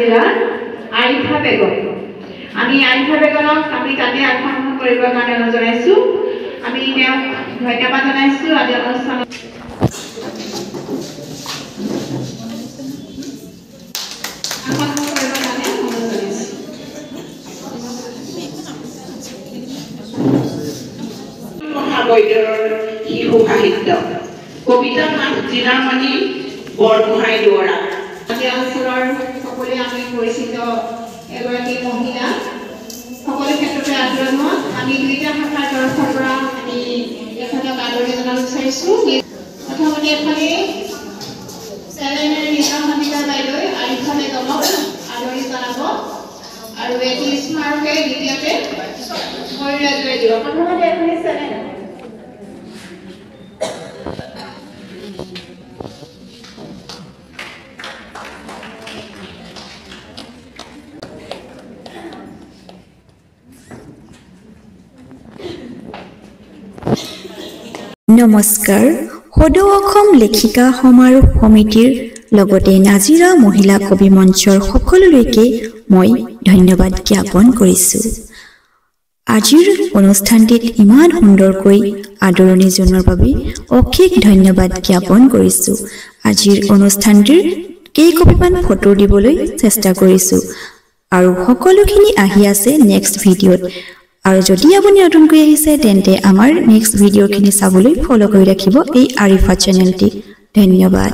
জিলাৰ আৰিফা বেগম আমি আৰিফা বেগমক আমি তাতে আগমন কৰিবৰ কাৰণে জনাইছো আমি তেওঁক ধন্যবাদ জনাইছো আজি অনুষ্ঠানত শিশু সাহিত্য কবিতা নাম জিনামণি বৰগোহাঁই দুৱৰা আজি অঞ্চলৰ সকলোৱে আমি পৰিচিত এগৰাকী মহিলা সকলো ক্ষেত্ৰতে আগ্ৰহ আমি দুইটা শাখাৰ তৰফৰ পৰা আমি এখনক আদৰণি জনাব বিচাৰিছো প্ৰথমতে এফালে চেলেনাৰী নিজাম হামিদা বাইদেউ আৰিফা বেগমক আদৰণি জনাব আৰু এটি স্মাৰকে দ্বিতীয়তে মৰিৰাজুৱে দিব প্ৰথমতে এফালে চেলেনা নমস্কাৰ সদৌ অসম লেখিকা সমাৰোহ সমিতিৰ লগতে নাজিৰা মহিলা কবি মঞ্চৰ সকলোলৈকে মই ধন্যবাদ জ্ঞাপন কৰিছো আজিৰ অনুষ্ঠানটিত ইমান সুন্দৰকৈ আদৰণি জনোৱাৰ বাবে অশেষ ধন্যবাদ জ্ঞাপন কৰিছো আজিৰ অনুষ্ঠানটিৰ কেইকপিমান ফটো দিবলৈ চেষ্টা কৰিছো আৰু সকলোখিনি আহি আছে নেক্সট ভিডিঅ'ত আৰু যদি আপুনি নতুনকৈ আহিছে তেন্তে আমাৰ নেক্সট ভিডিঅ'খিনি চাবলৈ ফলো কৰি ৰাখিব এই আৰিফা চেনেলটি ধন্যবাদ